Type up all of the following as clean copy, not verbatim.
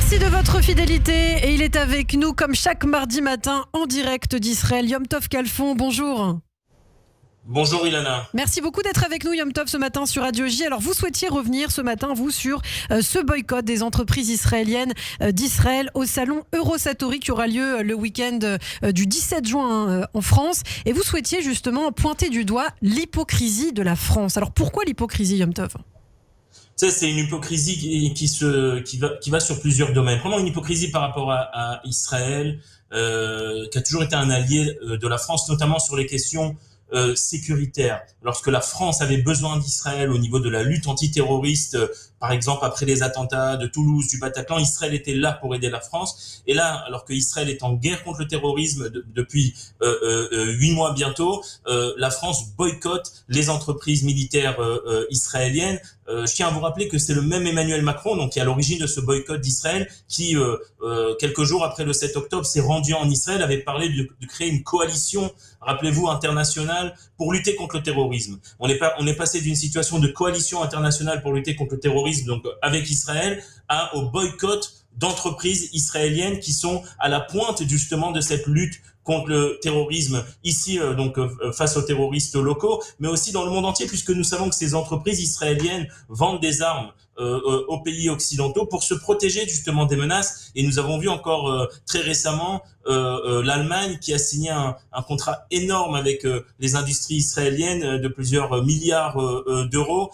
Merci de votre fidélité et il est avec nous comme chaque mardi matin en direct d'Israël. Yom Tov Kalfon, bonjour. Bonjour Ilana. Merci beaucoup d'être avec nous Yom Tov ce matin sur Radio J. Alors vous souhaitiez revenir ce matin vous sur ce boycott des entreprises israéliennes d'Israël au salon Eurosatori qui aura lieu le week-end du 17 juin en France. Et vous souhaitiez justement pointer du doigt l'hypocrisie de la France. Alors pourquoi l'hypocrisie Yom Tov ? Tu sais, c'est une hypocrisie qui va sur plusieurs domaines. Vraiment une hypocrisie par rapport à Israël, qui a toujours été un allié de la France, notamment sur les questions sécuritaires. Lorsque la France avait besoin d'Israël au niveau de la lutte antiterroriste, par exemple après les attentats de Toulouse, du Bataclan, Israël était là pour aider la France. Et là, alors que Israël est en guerre contre le terrorisme depuis 8 mois bientôt, la France boycotte les entreprises militaires israéliennes. Je tiens à vous rappeler que c'est le même Emmanuel Macron, donc qui est à l'origine de ce boycott d'Israël, qui quelques jours après le 7 octobre s'est rendu en Israël, avait parlé de créer une coalition, rappelez-vous, internationale pour lutter contre le terrorisme. On est passé d'une situation de coalition internationale pour lutter contre le terrorisme, donc avec Israël, au boycott d'entreprises israéliennes qui sont à la pointe justement de cette lutte contre le terrorisme ici, face aux terroristes locaux, mais aussi dans le monde entier, puisque nous savons que ces entreprises israéliennes vendent des armes aux pays occidentaux pour se protéger justement des menaces. Et nous avons vu encore très récemment l'Allemagne qui a signé un contrat énorme avec les industries israéliennes de plusieurs milliards d'euros,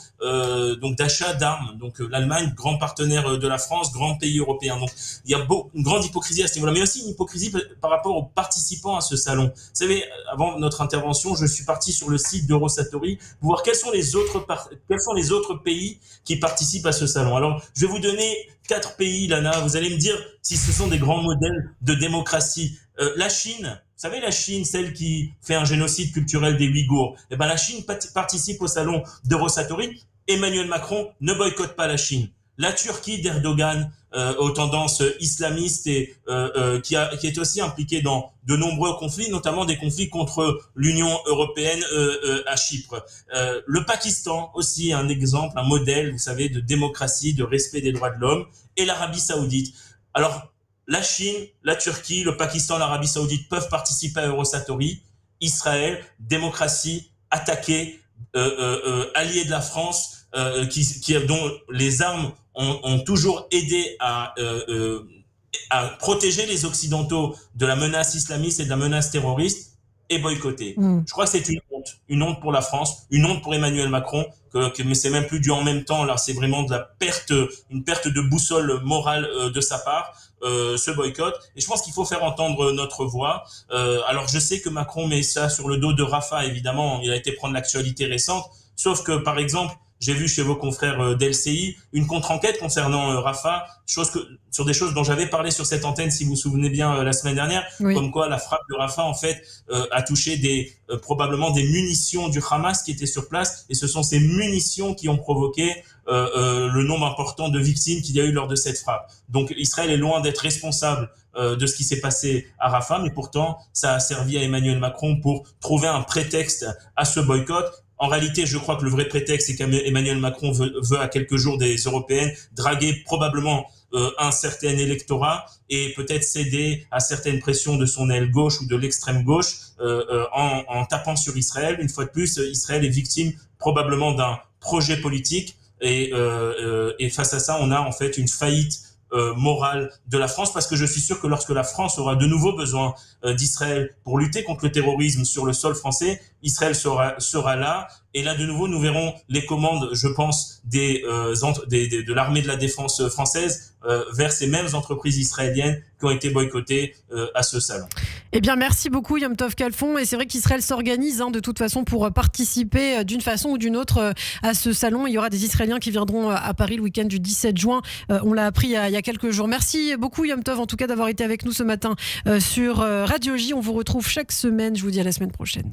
donc d'achat d'armes. Donc l'Allemagne, grand partenaire de la France, grand pays européen. Donc il y a une grande hypocrisie à ce niveau-là, mais aussi une hypocrisie par rapport aux participants à ce salon. Vous savez, avant notre intervention, je suis parti sur le site d'Eurosatori pour voir quels sont les autres pays qui participent à ce salon. Alors, je vais vous donner 4 pays, Lana. Vous allez me dire si ce sont des grands modèles de démocratie. La Chine, vous savez, la Chine, celle qui fait un génocide culturel des Ouïghours. Eh ben, la Chine participe au salon d'Eurosatori. Emmanuel Macron ne boycotte pas la Chine. La Turquie d'Erdogan, aux tendances islamistes et qui est aussi impliquée dans de nombreux conflits, notamment des conflits contre l'Union européenne à Chypre. Le Pakistan aussi, un exemple, un modèle, vous savez, de démocratie, de respect des droits de l'homme, et l'Arabie Saoudite. Alors, la Chine, la Turquie, le Pakistan, l'Arabie Saoudite peuvent participer à Eurosatori. Israël, démocratie, attaquée, allié de la France, dont les armes ont toujours aidé à protéger les Occidentaux de la menace islamiste et de la menace terroriste, et boycotter. Je crois que c'est une honte pour la France, une honte pour Emmanuel Macron, mais c'est même plus du en même temps, là, c'est vraiment une perte de boussole morale de sa part, ce boycott. Et je pense qu'il faut faire entendre notre voix. Alors je sais que Macron met ça sur le dos de Rafah, évidemment, il a été prendre l'actualité récente, sauf que, par exemple, j'ai vu chez vos confrères d'LCI une contre-enquête concernant Rafah, sur des choses dont j'avais parlé sur cette antenne, si vous vous souvenez bien, la semaine dernière, oui. Comme quoi la frappe de Rafah, en fait, a touché probablement des munitions du Hamas qui étaient sur place, et ce sont ces munitions qui ont provoqué le nombre important de victimes qu'il y a eu lors de cette frappe. Donc Israël est loin d'être responsable de ce qui s'est passé à Rafah, mais pourtant ça a servi à Emmanuel Macron pour trouver un prétexte à ce boycott. En réalité, je crois que le vrai prétexte, c'est qu'Emmanuel Macron veut à quelques jours des européennes draguer probablement un certain électorat et peut-être céder à certaines pressions de son aile gauche ou de l'extrême gauche en tapant sur Israël. Une fois de plus, Israël est victime probablement d'un projet politique et face à ça, on a en fait une faillite morale de la France, parce que je suis sûr que lorsque la France aura de nouveau besoin d'Israël pour lutter contre le terrorisme sur le sol français, Israël sera là, et là de nouveau nous verrons les commandes, je pense, de l'armée de la défense française vers ces mêmes entreprises israéliennes qui ont été boycottées à ce salon. Eh bien, merci beaucoup Yom Tov Kalfon. Et c'est vrai qu'Israël s'organise de toute façon pour participer d'une façon ou d'une autre à ce salon. Il y aura des Israéliens qui viendront à Paris le week-end du 17 juin. On l'a appris il y a quelques jours. Merci beaucoup Yom Tov, en tout cas, d'avoir été avec nous ce matin sur Radio J. On vous retrouve chaque semaine. Je vous dis à la semaine prochaine.